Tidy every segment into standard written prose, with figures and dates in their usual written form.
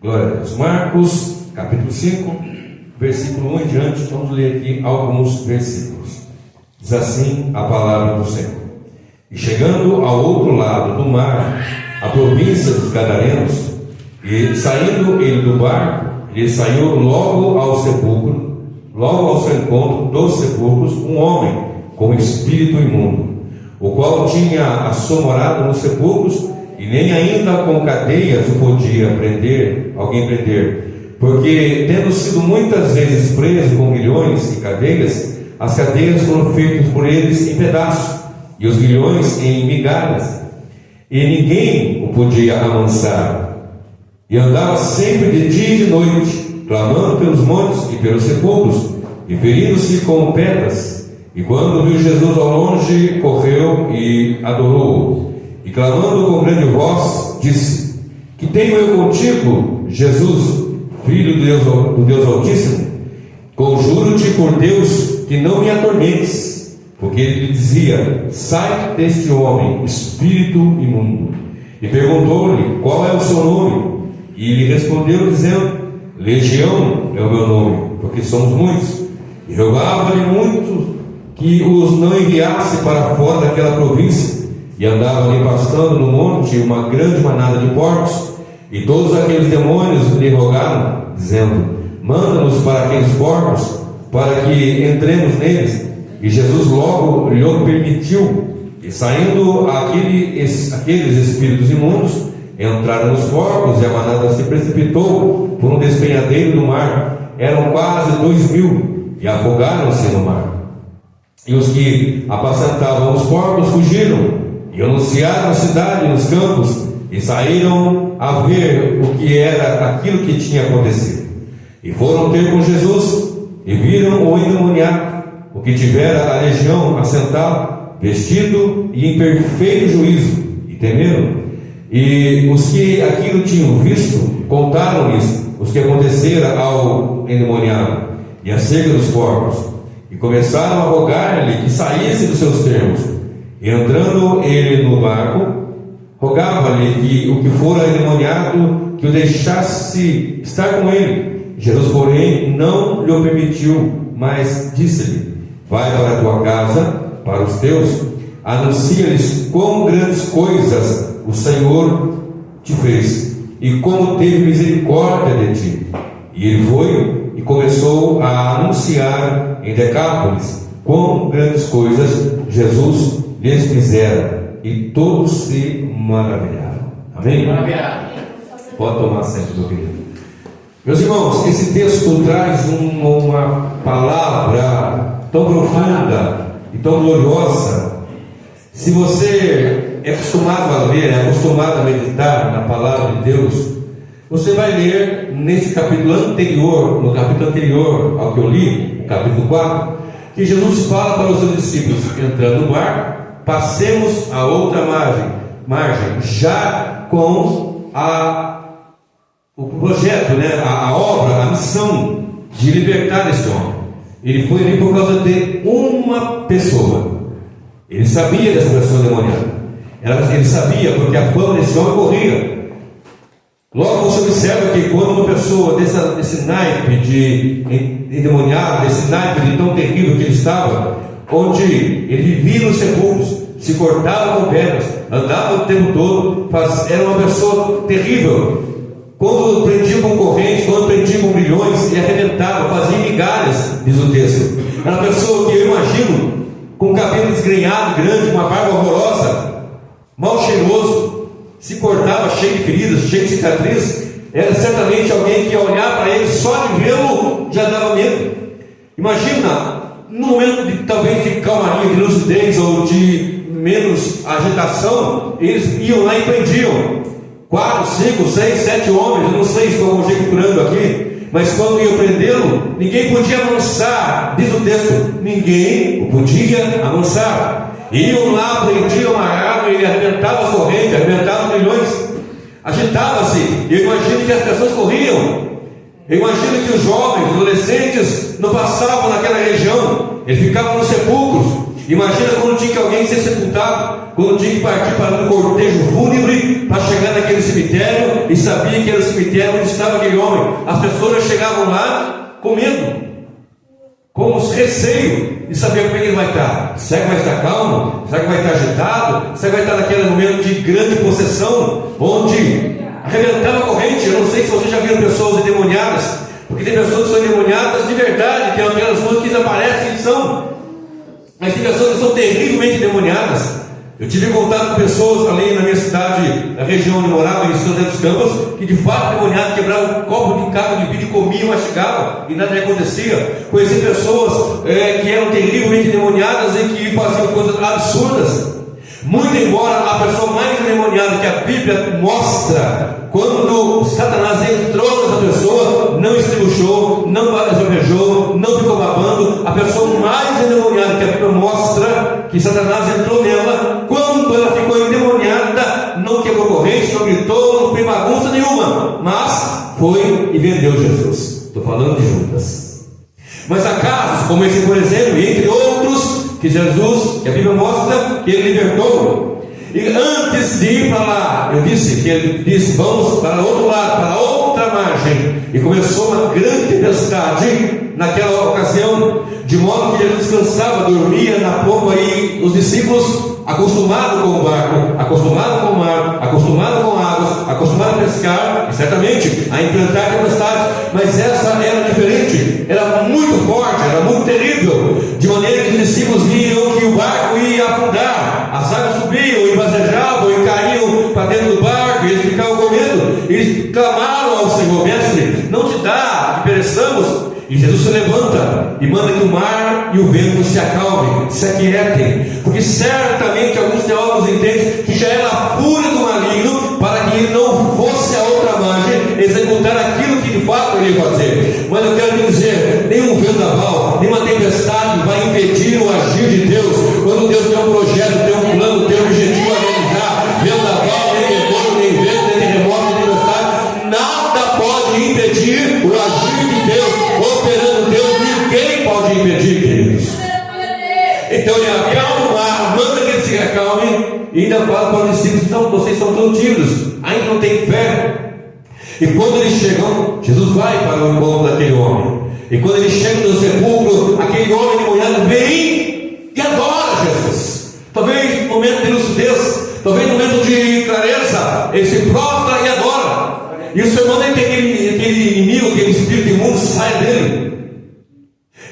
Glória a Deus. Marcos, capítulo 5, versículo 1 em diante. Vamos ler aqui alguns versículos. Diz assim a palavra do Senhor: E chegando ao outro lado do mar, a província dos Gadarenos, e saindo ele do barco, ele saiu logo ao sepulcro, logo ao seu encontro dos sepulcros, um homem com espírito imundo, o qual tinha a sua morada nos sepulcros, e nem ainda com cadeias o podia alguém prender, porque tendo sido muitas vezes preso com grilhões e cadeias, as cadeias foram feitas por eles em pedaços, e os grilhões em migalhas, e ninguém o podia amansar, e andava sempre de dia e de noite, clamando pelos montes e pelos sepulcros, e ferindo-se com pedras. E quando viu Jesus ao longe, correu e adorou-o, e clamando com grande voz, disse: Que tenho eu contigo, Jesus, Filho do Deus Altíssimo? Conjuro-te por Deus que não me atormentes. Porque ele lhe dizia: Sai deste homem, espírito imundo. E perguntou-lhe: Qual é o seu nome? E ele respondeu dizendo: Legião é o meu nome, porque somos muitos. E rogava-lhe muito que os não enviasse para fora daquela província. E andava ali pastando no monte uma grande manada de porcos. E todos aqueles demônios lhe rogaram, dizendo: Manda-nos para aqueles porcos, para que entremos neles. E Jesus logo lhe permitiu. E saindo aqueles espíritos imundos, entraram nos porcos, e a manada se precipitou por um despenhadeiro do mar. Eram quase 2.000, e afogaram-se no mar. E os que apacentavam os porcos fugiram, e anunciaram a cidade nos campos, e saíram a ver o que era aquilo que tinha acontecido. E foram ter com Jesus, e viram o endemoniado, o que tivera a legião, assentado, vestido e em perfeito juízo, e temeram. E os que aquilo tinham visto, contaram-lhes os que acontecera ao endemoniado, e acerca dos porcos, e começaram a rogar-lhe que saísse dos seus termos. E entrando ele no barco, rogava-lhe que o que fora endemoniado, que o deixasse estar com ele. Jesus, porém, não lhe permitiu, mas disse-lhe: Vai para a tua casa, para os teus, anuncia-lhes quão grandes coisas o Senhor te fez, e como teve misericórdia de ti. E ele foi e começou a anunciar em Decápolis quão grandes coisas Jesus lhes fizera, e todos se maravilharam. Amém? Pode tomar assento, meu querido. Meus irmãos, esse texto traz uma palavra tão profunda e tão gloriosa. Se você é acostumado a ler, é acostumado a meditar na palavra de Deus, você vai ler nesse capítulo anterior, no capítulo anterior ao que eu li, o capítulo 4, que Jesus fala para os seus discípulos: entrando no barco, passemos a outra margem, já com o projeto, a obra, a missão de libertar esse homem. Ele foi ali por causa de uma pessoa. Ele sabia dessa pessoa demoniada. Ele sabia, porque a fama desse homem corria. Logo você observa que quando uma pessoa desse naipe de endemoniado, desse naipe de tão terrível que ele estava, onde ele vivia nos sepulcros, se cortava com pedras, andava o tempo todo, era uma pessoa terrível. Quando prendia com correntes, quando prendia com grilhões, ele arrebentava, fazia migalhas, diz o texto. Era uma pessoa que eu imagino com cabelo desgrenhado, grande, com uma barba horrorosa, mal cheiroso, se cortava cheio de feridas, cheio de cicatrizes. Era certamente alguém que ia olhar para ele, só de vê-lo já dava medo. Imagina, no momento de talvez de calmaria, de lucidez ou de menos agitação, eles iam lá e prendiam 4, 5, 6, 7 homens. Eu não sei, estou conjecturando aqui, mas quando iam prendê-lo, ninguém podia amansar, diz o texto, ninguém o podia amansar. Iam lá, prendiam uma arma, ele arrebentava as correntes, arrebentava os grilhões, agitava-se. Eu imagino que as pessoas corriam. Eu imagino que os jovens, os adolescentes não passavam naquela região, eles ficavam nos sepulcros. Imagina quando tinha que alguém ser sepultado, quando tinha que partir para um cortejo fúnebre para chegar naquele cemitério e sabia que era o cemitério onde estava aquele homem. As pessoas chegavam lá com medo, com receio de saber como é que ele vai estar. Será que vai estar calmo? Será que vai estar agitado? Será que vai estar naquele momento de grande possessão, onde arrebentava a corrente? Eu não sei se vocês já viram pessoas endemoniadas, porque tem pessoas que são endemoniadas de verdade, tem aquelas coisas que desaparecem e são, mas tem pessoas que são terrivelmente endemoniadas. Eu tive contato com pessoas ali na minha cidade, na região onde eu morava, em São José dos Campos, que de fato endemoniados quebravam um copo de cabo de vidro e comiam, mastigavam e nada lhe acontecia. Conheci pessoas que eram terrivelmente endemoniadas e que faziam coisas absurdas. Muito embora a pessoa mais endemoniada que a Bíblia mostra, quando Satanás entrou nessa pessoa, não estribuchou, não varejou, não ficou babando. A pessoa mais endemoniada que a Bíblia mostra, que Satanás entrou nela, quando ela ficou endemoniada, não quebrou corrente, não gritou, não fez bagunça nenhuma, mas foi e vendeu Jesus. Estou falando de Judas. Mas há casos como esse, por exemplo, e entre outros, que Jesus, que a Bíblia mostra que ele libertou. E antes de ir para lá, eu disse que ele disse: vamos para o outro lado, para a outra margem. E começou uma grande tempestade naquela ocasião, de modo que ele descansava, dormia na popa, e os discípulos, acostumados com o barco, acostumados com o mar, acostumados com águas, acostumados a pescar, e certamente a enfrentar tempestades, mas essa era diferente, era muito forte, era muito terrível, de maneira que os discípulos viam que o barco ia afundar, as águas subiam e basejavam e caíam para dentro do barco, e eles ficavam com medo. Eles clamaram ao Senhor: mestre, não te dá que pereçamos? E Jesus se levanta e manda que o mar e o vento se acalmem, se aquietem, porque certamente alguns teólogos entendem que já era a fúria do maligno, para que ele não fosse a outra margem executar aquilo que de fato ele ia fazer. Mas eu quero lhe dizer, nenhum vendaval, nenhuma tempestade vai impedir o agir de Deus. Quando Deus tem um projeto, tem um plano, tem um objetivo a realizar, vendaval, nem demônio, nem vento, nem terremoto, nem tempestade, nada pode impedir o agir de Deus. Operando Deus, ninguém pode impedir, queridos. Então ele acalma o mar, manda que ele se acalme, e ainda fala para os discípulos: vocês são tão tímidos, ainda não têm fé. E quando eles chegam, Jesus vai para o encontro daquele homem. E quando eles chegam no sepulcro, aquele homem endemoniado vem e adora Jesus. Talvez no momento de lucidez, talvez no momento de clareza, ele se prostra e adora. E o Senhor manda que aquele inimigo, aquele espírito imundo saia dele.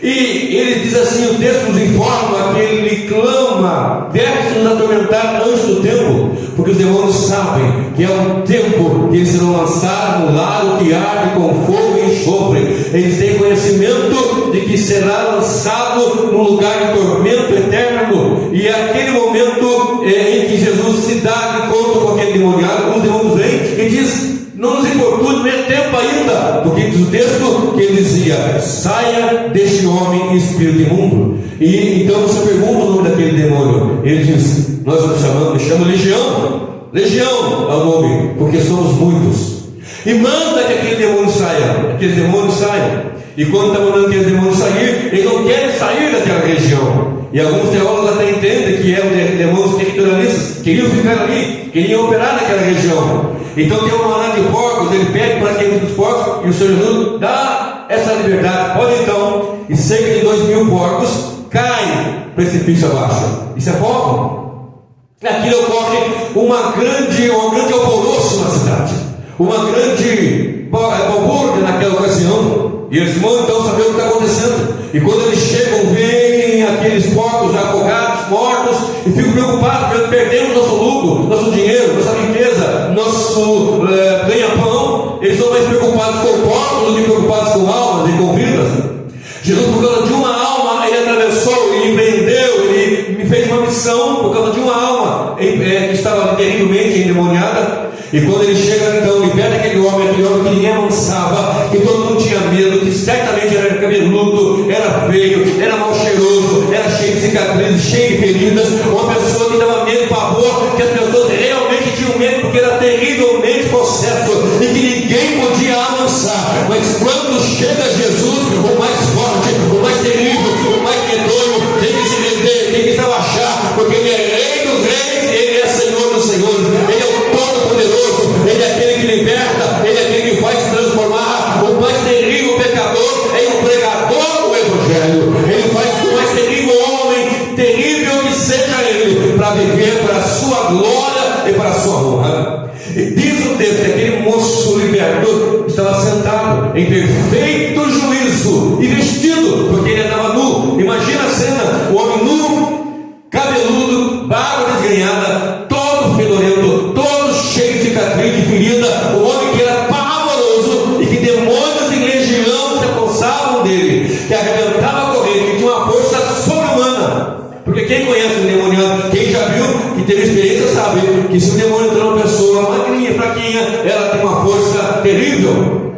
E ele diz assim, o texto nos informa que ele clama: deve nos atormentar antes do tempo, porque os demônios sabem que é um tempo que eles serão lançados no lago que arde com fogo e enxofre. Eles têm conhecimento de que será lançado num lugar de tormento eterno. E é aquele momento em que Jesus se dá de conta com aquele demoniado, os demônios vêm e diz: não nos importune, nem tempo ainda, porque diz o texto que ele dizia: saia deste homem espírito imundo. E então você pergunta o nome daquele demônio. Ele diz: nós o chamamos Legião. Legião é o nome, porque somos muitos. E manda que aquele demônio saia. Aqueles demônios saiam. E quando está mandando aqueles demônios sair, eles não querem sair daquela região. E alguns teólogos até entendem que eram demônios territorialistas, queriam ficar ali, queriam operar naquela região. Então tem uma manada de porcos, ele pede para que entre os porcos, e o Senhor Jesus dá essa liberdade. Pode então, e cerca de 2.000 porcos caem precipício abaixo. Isso é fogo? Aquilo ocorre um grande alvoroço na cidade, uma grande balbúrdia naquela ocasião. E eles vão então saber o que está acontecendo. E quando eles chegam, veem aqueles porcos afogados, mortos, e ficam preocupados, porque perdemos nosso lucro, nosso dinheiro, nossa riqueza, nosso ganha-pão. Eles estão mais preocupados com porcos do que preocupados com almas e com vidas. Jesus, por causa de uma alma, ele atravessou, ele empreendeu, ele me fez uma missão por causa de uma alma que estava terrivelmente endemoniada. E quando ele chega, então, liberta aquele homem que ninguém amansava, que todo mundo tinha medo, que certamente era cabeludo, era feio, era mal cheiroso, era cheio de cicatrizes, cheio de feridas, uma pessoa que dava medo, pavor, que as pessoas realmente tinham medo, porque era terrivelmente possesso, e que ninguém podia amansar. Mas quando chega Jesus, o mais forte, o mais terrível, o mais medonho, tem que se render, tem que estar E diz o texto que aquele moço liberto estava sentado em perfeito juízo e vestido, porque ele andava nu. Imagina a cena: o homem nu, cabeludo, barba desgrenhada, todo fedorento, todo cheio de cicatriz, de ferida. O homem que era pavoroso e que demônios em legião se apossavam dele, que arrebentava a corrente, que tinha uma força sobre-humana. Porque quem conhece o demoniado, quem já viu, que teve experiência, sabe que se o demônio entra numa pessoa magrinha, fraquinha, ela tem uma força terrível.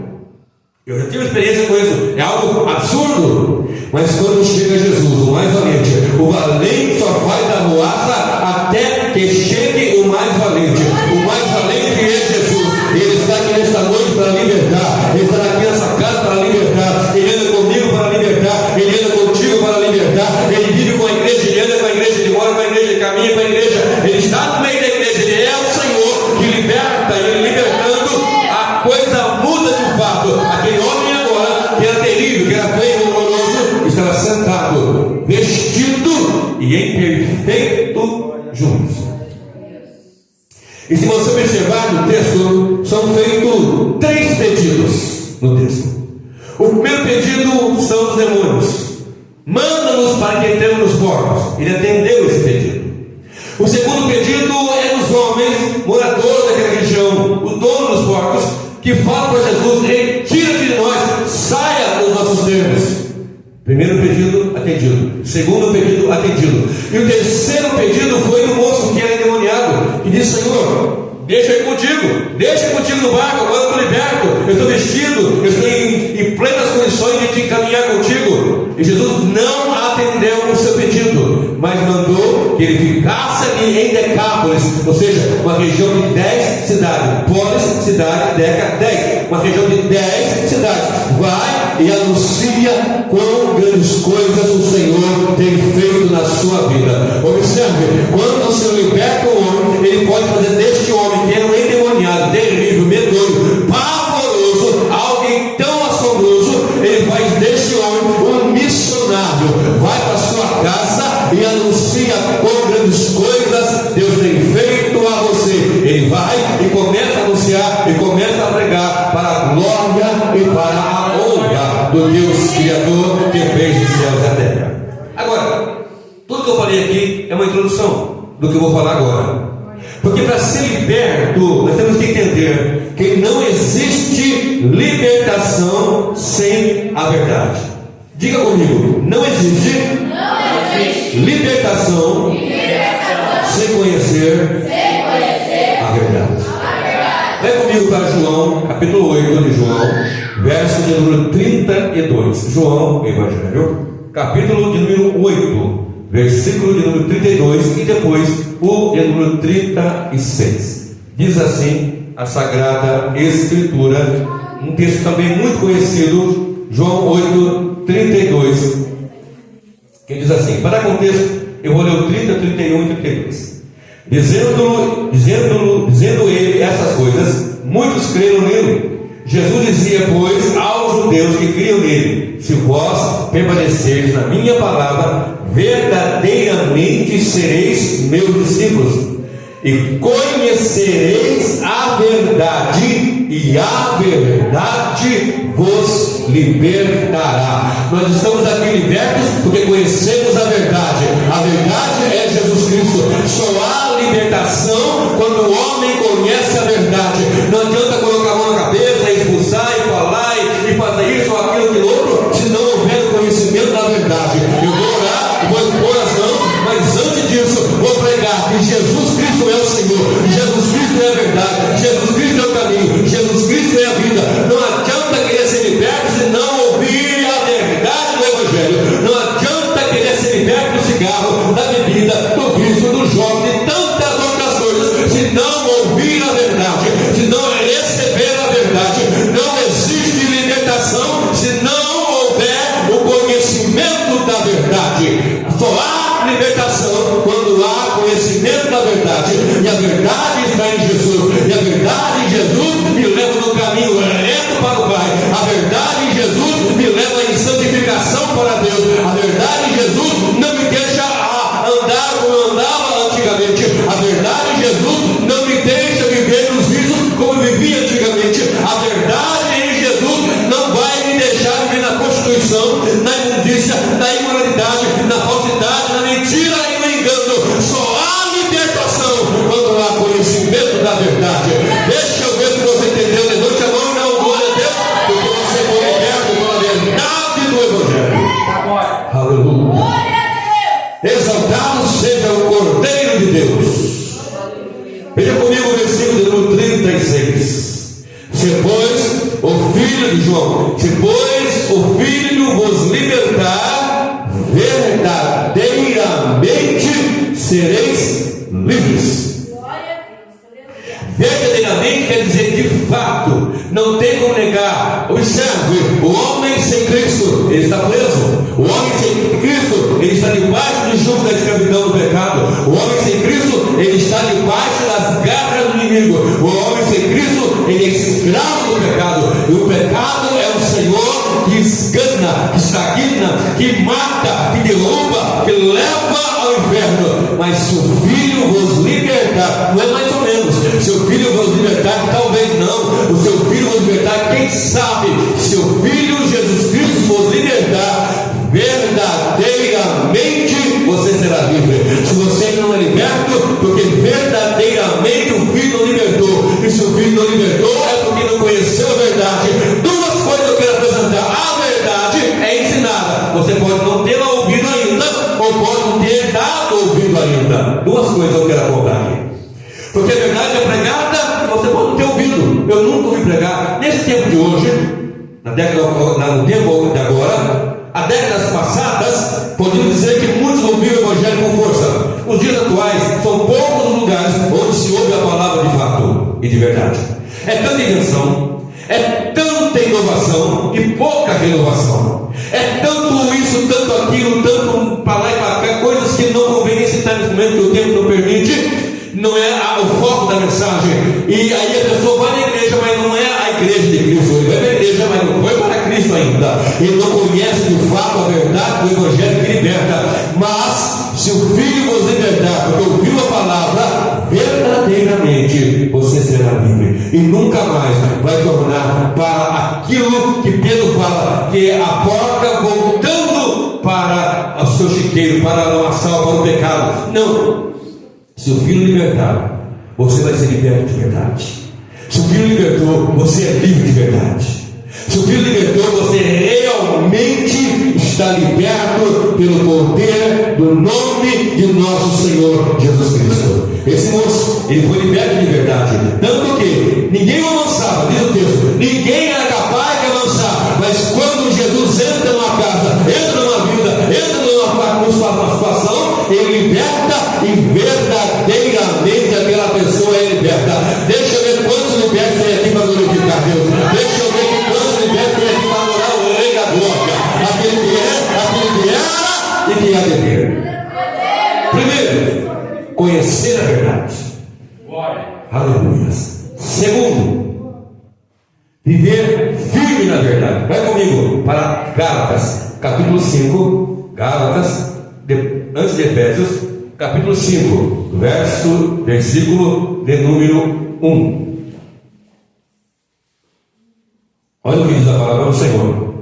Eu já tive experiência com isso, é algo absurdo. Mas quando chega Jesus, o mais valente, o valente só vai dar moada até que chegue o mais valente. O mais valente é Jesus. Ele está aqui nesta noite para libertar. Ele está aqui nessa casa para libertar. Ele anda comigo para libertar. Ele anda contigo para libertar. Ele vive com a igreja, ele anda com a igreja, ele mora com a igreja, ele caminha com a igreja. Ele está no meio da igreja. Ele é o Senhor que liberta. Ele libertando, a coisa muda de fato. Aquele homem agora, que era terrível, que era feio, horroroso, estava sentado, vestido e em perfeito juízo. E se você observar no texto, são feitos 3 pedidos no texto. O primeiro pedido são os demônios: manda-nos para que entremos nos porcos. Ele atendeu esse pedido. O segundo pedido é dos homens, moradores daquela região, o dono dos porcos, que fala para Jesus: retira-te de nós, saia dos nossos termos. Primeiro pedido atendido, segundo pedido atendido, e o terceiro pedido foi do moço que era endemoniado, que disse: Senhor, deixa eu ir contigo no barco, agora eu estou liberto, eu estou vestido, eu estou em plenas condições de te encaminhar contigo. E Jesus não atendeu o seu pedido, mas mandou que ele ficasse ali em Decápolis, ou seja, uma região de 10 cidades. Polis, cidade, Deca, 10, uma região de 10 cidades. Vai e anuncia quão grandes coisas o Senhor tem feito na sua vida. Observe, quando o Senhor liberta o homem, ele pode fazer deste homem, que era um endemoniado, terrível, medonho, pavoroso, alguém tão assombroso. Ele faz deste homem um missionário. Vai para sua casa e anuncia quão grandes coisas Deus tem feito a você. Ele vai e começa a anunciar e começa a pregar para a glória e para a honra do Deus Criador que fez os céus e a terra. Agora, tudo que eu falei aqui é uma introdução do que eu vou falar agora. Porque para ser liberto, nós temos que entender que não existe libertação sem a verdade. Diga comigo: não existe libertação sem conhecer a verdade. Vai comigo para João, capítulo 8 de João, verso de número 32. João, Evangelho, capítulo de número 8, versículo de número 32 e depois o de número 36. Diz assim a Sagrada Escritura, um texto também muito conhecido, João 8, 32, que diz assim: para contexto, eu vou ler o 30, 31 e 32. Dizendo ele essas coisas, muitos creram nele. Jesus dizia, pois, aos judeus que criam nele: se vós permanecerdes na minha palavra, verdadeiramente sereis meus discípulos, e conhecereis a verdade, e a verdade vos libertará. Nós estamos aqui libertos porque conhecemos a verdade. A verdade é Jesus Cristo. Só há libertação quando o homem conhece a verdade. Não adianta colocar a mão na cabeça, expulsar e falar e fazer isso ou aquilo, aquilo outro, se não houver o conhecimento da verdade. Eu vou orar, vou impor as mãos, mas antes disso vou pregar que Jesus Cristo é o Senhor, Jesus Cristo é a verdade, Jesus Cristo é o caminho, Jesus Cristo é a vida. Não adianta querer ser liberto se não ouvir a verdade do Evangelho. Não adianta querer ser liberto do cigarro, da bebida, do vício, do jogo, de tantas outras coisas, se não ouvir a verdade, se de João: depois o Filho vos libertar, verdadeiramente sereis livres. Verdadeiramente quer dizer de fato, não tem como negar. Observe, o homem sem Cristo, ele está preso. O homem sem Cristo, ele está debaixo do jugo da escravidão do pecado. O homem sem Cristo, ele está debaixo das garras do inimigo. O homem sem Cristo, ele é escravo do pecado. E o pecado é o Senhor que esgana, que estagna, que mata, que derruba, que leva ao inferno. Mas se o Filho vos libertar, não é mais ou menos, seu Filho vos libertar, talvez não, o seu Filho vos libertar, quem sabe, seu Filho Jesus Cristo vos libertar, verdadeiramente você será livre. Se você não é liberto, porque verdadeiramente o Filho não libertou, e se o Filho não libertou, é porque não conheceu a verdade. Duas coisas eu quero apresentar: a verdade é ensinada, você pode não tê-la ouvido ainda, ou pode não ter dado ouvido ainda. Duas coisas eu quero apontar aqui. Porque a verdade é pregada e você pode não ter ouvido. Eu nunca ouvi pregar. Nesse tempo de hoje, no tempo de agora, há décadas passadas, podemos dizer que muitos ouviram o Evangelho com força. Os dias atuais são poucos os lugares onde se ouve a palavra de fato e de verdade. É tanta invenção, é tanta inovação e pouca renovação. É tanto isso, tanto aquilo, tanto para lá e para cá, coisas que não convém citar nesse momento, que o tempo não permite. Não é o foco da mensagem. E aí a pessoa vai na igreja, mas não é a igreja de Cristo. Ele vai na igreja, mas não foi para Cristo ainda. Ele não conhece de fato a verdade do Evangelho que liberta. Mas se o Filho vos libertar, porque ouviu a palavra, verdadeiramente você será livre. E nunca mais vai tornar para aquilo que Pedro fala, que é a porca voltando para o seu chiqueiro, para o lamaçal, para o pecado. Não. Se o Filho libertar, você vai ser liberto de verdade. Se o Filho libertou, você é livre de verdade. Se o Filho libertou, você realmente está liberto pelo poder do nome de nosso Senhor Jesus Cristo. Esse moço, ele foi liberto de verdade. Tanto que ninguém o avançava, diz o texto, ninguém era capaz de avançar. Mas quando Jesus entra numa casa, entra numa vida, entra numa situação, ele liberta e verdadeiramente aquela pessoa é liberta. Deixa eu ver quantos libertos tem aqui para glorificar Deus. Deixa eu ver quantos libertos tem aqui para adorar o Rei da Glória. Aquele que é, aquele que era e que há de vir. Primeiro, conhecer a verdade. Aleluia. Segundo, viver firme na verdade. Vai comigo para Gálatas, capítulo 5. Gálatas, antes de Efésios, capítulo 5, versículo de número 1. Olha o que diz a palavra do Senhor: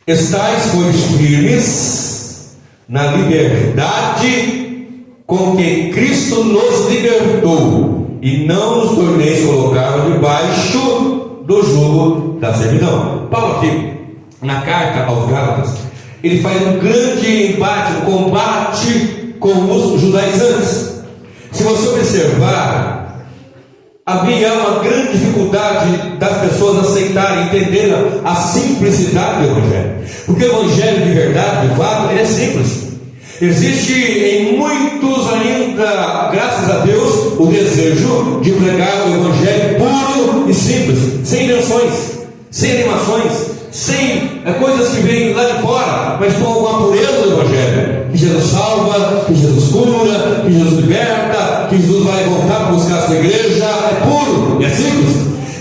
estais, pois, firmes na liberdade com que Cristo nos libertou, e não nos torneis colocar debaixo do jugo da servidão. Paulo aqui, na carta aos Gálatas, ele faz um grande embate, um combate com os judaizantes. Se você observar, havia uma grande dificuldade das pessoas aceitarem, entenderem a simplicidade do Evangelho. Porque o Evangelho de verdade, de fato, ele é simples. Existe em muitos ainda, graças a Deus, o desejo de pregar o Evangelho puro e simples, sem invenções, sem animações, sem coisas que vêm lá de fora, mas com alguma pureza do Evangelho. Que Jesus salva, que Jesus cura, que Jesus liberta, que Jesus vai voltar para buscar a sua igreja. É puro, é simples.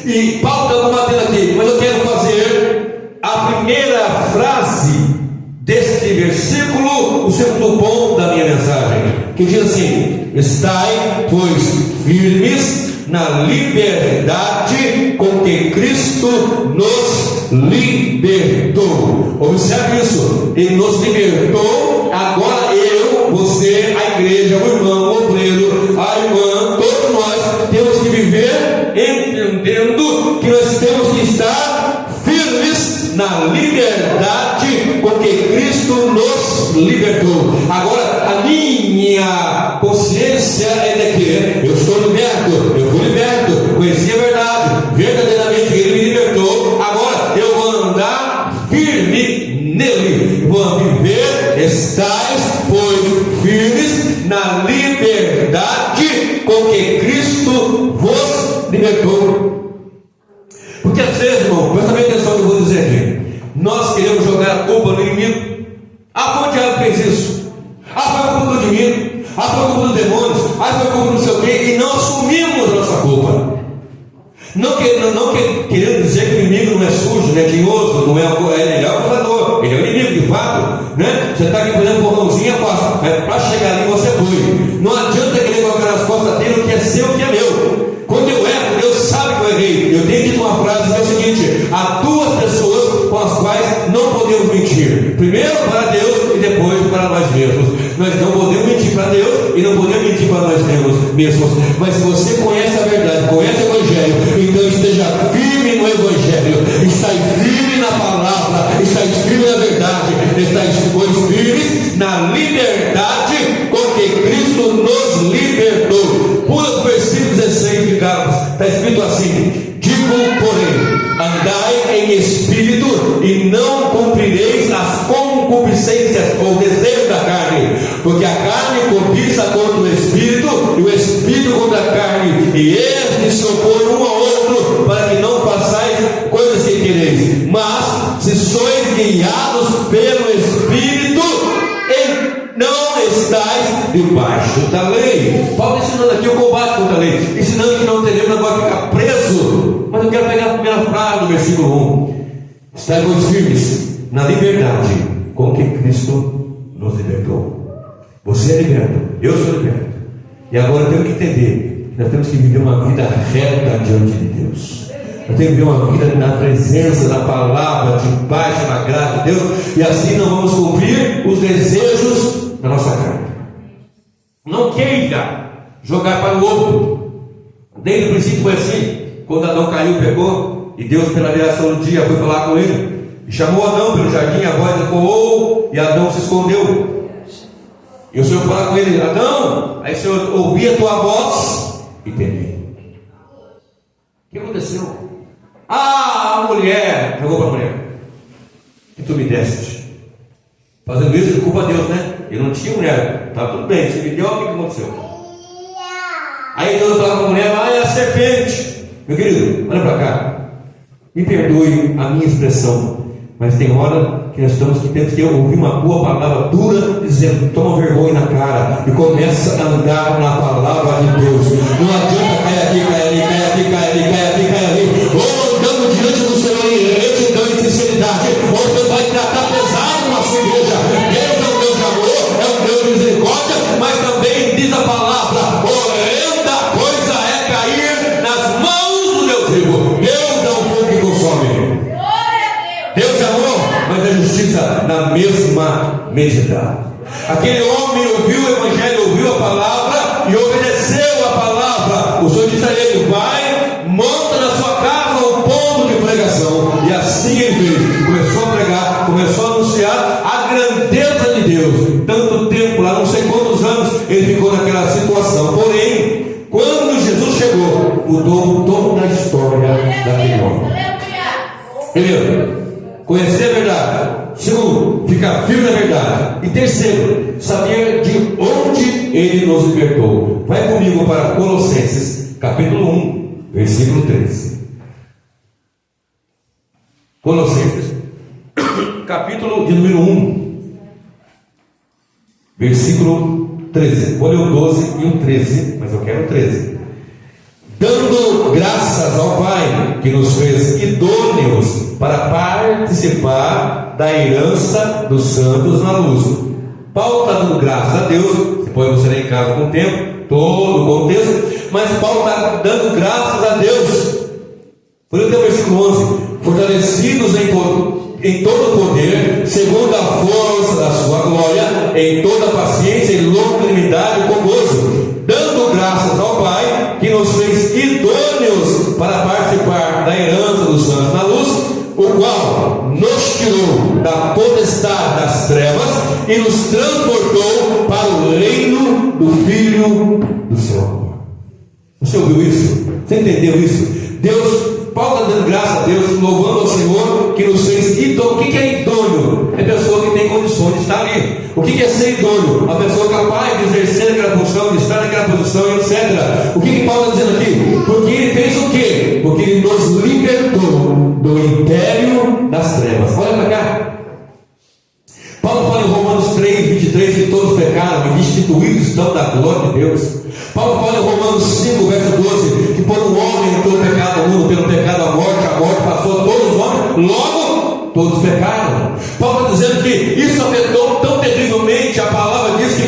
E Paulo está combatendo aqui, mas eu quero fazer a primeira frase deste versículo, o segundo ponto da minha mensagem, que diz assim: estai, pois, firmes na liberdade com que Cristo nos libertou. Observe isso, Ele nos libertou. Agora eu, você, a igreja, o irmão, o obreiro, a irmã, todos nós temos que viver entendendo que nós temos que estar firmes na liberdade com que Cristo nos libertou. Agora, a minha consciência é de que eu estou liberto, eu fui liberto, conheci a verdade, verdadeiramente Ele me libertou. libertou. Porque às vezes, irmão, presta bem atenção no que eu vou dizer aqui. Nós queremos jogar a culpa no inimigo. Ah, foi o diabo que fez isso. Ah, foi a culpa do inimigo. Ah, foi a culpa dos demônios. Ah, foi a culpa do não sei o quê. E não assumimos a nossa culpa. Não querendo dizer que o inimigo não é sujo, não é tinhoso, não é, ele é o acusador, ele é o inimigo de fato, né? Você está aqui fazendo um borrãozinho, é fácil, mas para chegar ali você foi. Não adianta querer colocar nas costas dele o que é seu, o que é meu. Quando eu erro, Deus sabe que eu errei. Eu tenho dito uma frase que é o seguinte: há duas pessoas com as quais não podemos mentir. Primeiro para Deus e depois para nós mesmos. Nós não podemos mentir para Deus e não podemos mentir para nós mesmos. Mas se você conhece a verdade, conhece o Evangelho, então esteja firme no Evangelho, está firme na palavra, está firme na verdade, está firme na liberdade com que Cristo nos libertou. Pula o versículo 16 de Gálatas, está escrito assim: digo, porém, andai em espírito e não cumprireis as concupiscências ou desejos da carne, porque a carne cobiça contra o espírito e o espírito contra a carne, e estes se opõem um ao outro, para que não façais coisas que quereis. Mas se sois guiados pelo espírito, não estáis debaixo da lei. Paulo ensinando aqui o combate contra a lei, ensinando que não teremos agora ficar preso. Mas eu quero pegar a primeira frase do versículo 1: estai firmes na liberdade com que Cristo nos libertou. Você é liberto, eu sou liberto. E agora temos que entender que nós temos que viver uma vida reta diante de Deus. Nós temos que viver uma vida na presença da palavra, debaixo da graça de Deus, e assim não vamos cumprir os desejos da nossa carne. Não queira jogar para o outro. Desde o princípio foi assim. Quando Adão caiu, pegou, e Deus, pela viração do dia, foi falar com ele, e chamou Adão pelo jardim, a voz ecoou, e Adão se escondeu. E o Senhor falou com ele: Adão. Aí o Senhor ouvia a tua voz e temei. O que aconteceu? Ah, a mulher, jogou para a mulher, que tu me deste. Fazendo isso de culpa a Deus, né? Ele não tinha mulher, tá tudo bem, você me deu, o que aconteceu? Aí Deus falava para a mulher: ah, é a serpente. Meu querido, olha para cá, me perdoe a minha expressão, mas tem hora que nós temos que ouvir uma boa palavra dura, dizendo: toma vergonha na cara e começa a andar na palavra de Deus. Não adianta cair aqui, cair ali, cair aqui, cair ali, cair aqui, cair ali. Ou andando diante do Senhor em retidão e sinceridade, ou você vai tratar pesado na sua igreja. Deus é um Deus de amor, é um Deus de misericórdia, mas também diz a palavra: horrenda coisa é cair nas mãos do Deus vivo. Deus é um fogo que consome. Deus é amor, mas a justiça na mesma medida. Aquele homem ouviu o Evangelho, ouviu a palavra e obedeceu a palavra. O Senhor disse a ele: vai, monta na sua casa um ponto de pregação. E assim ele fez. Começou a pregar, começou a anunciar a grandeza de Deus. Tanto tempo, lá não sei quantos anos, ele ficou naquela situação. Porém, quando Jesus chegou, mudou toda a história daquele homem. Primeiro, conhecer a verdade. Segundo, ficar firme na verdade. E terceiro, saber de onde Ele nos libertou. Vai comigo para Colossenses, capítulo 1, versículo 13. Colossenses, capítulo de número 1, versículo 13. Vou ler o 12 e o 13, mas eu quero o 13. Dando graças ao Pai, que nos fez idôneos para participar da herança dos santos na luz. Paulo está dando graças a Deus. Depois você lê em casa com o tempo, todo o contexto, mas Paulo está dando graças a Deus. Por isso tem o versículo 11: fortalecidos em todo o poder, segundo a força da sua glória, em toda paciência e longanimidade com gozo, dando graças ao Pai, que nos fez idôneos para participar da herança dos santos na luz, o qual nos tirou da potestade das trevas e nos transportou para o reino do Filho do seu amor. Você ouviu isso? Você entendeu isso? Paulo está dando graças a Deus, louvando ao Senhor que nos fez idôneo. O que é idôneo? É pessoa que tem condições de estar ali. O que é ser idôneo? A pessoa capaz de exercer aquela função, de estar naquela posição, etc. O que Paulo está dizendo aqui? Porque ele fez o quê? destituídos estão da glória de Deus. Paulo fala em Romanos 5, verso 12, que por um homem entrou o pecado no mundo, pelo pecado a morte passou a todos os homens, logo todos pecaram. Paulo está dizendo que isso afetou tão terrivelmente, a palavra diz que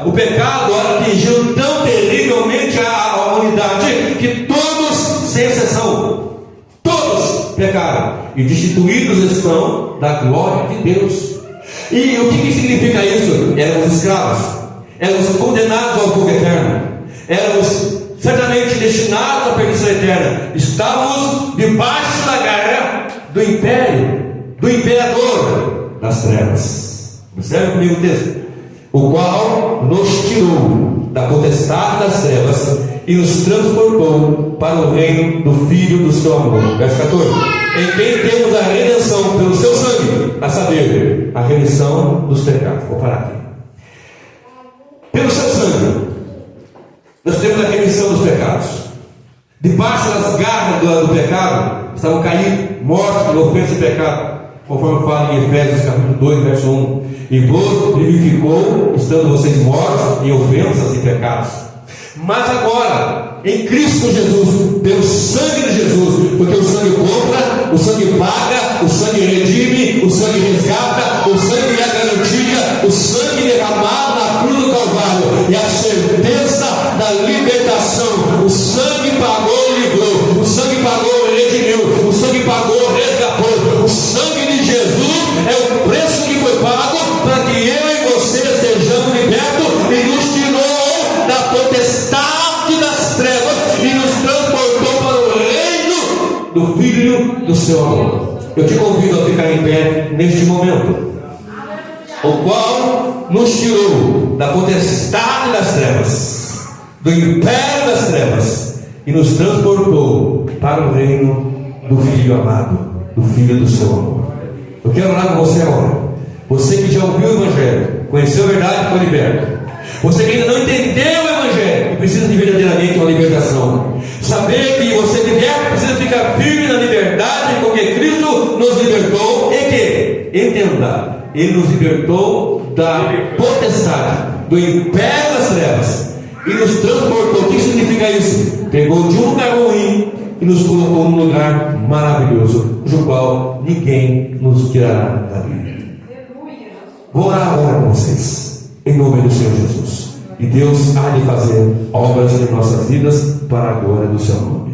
o pecado atingiu tão terrivelmente a humanidade, que todos, sem exceção, todos pecaram, e destituídos estão da glória de Deus. E o que significa isso? Éramos escravos, éramos condenados ao fogo eterno, éramos certamente destinados à perdição eterna, estávamos debaixo da garra do império, do imperador das trevas. Observe comigo o texto: o qual nos tirou da potestade das trevas e nos transportou para o reino do Filho do seu amor. Verso 14: em quem temos a redenção pelo seu sangue, a saber, a remissão dos pecados. Vou parar aqui. Pelo seu sangue, nós temos a remissão dos pecados. Debaixo das garras do pecado, estavam caídos, mortos, em ofensa e pecado, conforme fala em Efésios capítulo 2, verso 1. E vos vivificou, estando vocês mortos em ofensas e pecados. Mas agora, em Cristo Jesus, pelo sangue de Jesus, porque o sangue compra, o sangue paga, o sangue redime, o sangue resgata, o sangue é a garantia, o sangue derramado na cruz do Calvário e a certeza da libertação. O sangue pagou, livrou, o sangue pagou, redimiu, o sangue pagou, resgatou. O sangue de Jesus é o preço que foi pago para que eu e você sejamos libertos, e nos tirou da potestade das trevas e nos transportou para o reino do Filho do seu amor. Eu te convido a ficar em pé neste momento. O qual nos tirou da potestade das trevas, do império das trevas, e nos transportou para o reino do Filho amado, do Filho do seu amor. Eu quero orar com você agora. Você que já ouviu o Evangelho, conheceu a verdade e foi liberto. Você que ainda não entendeu o Evangelho e precisa de verdadeiramente uma libertação. Saber que você liberto precisa ficar firme na liberdade com que Cristo nos libertou, e que, entenda, Ele nos libertou da potestade, do império das trevas, e nos transportou. O que significa isso? Pegou de um lugar ruim e nos colocou num lugar maravilhoso, do qual ninguém nos tirará da vida. Vou orar agora com vocês, em nome do Senhor Jesus. E Deus há de fazer obras em nossas vidas para a glória do seu nome.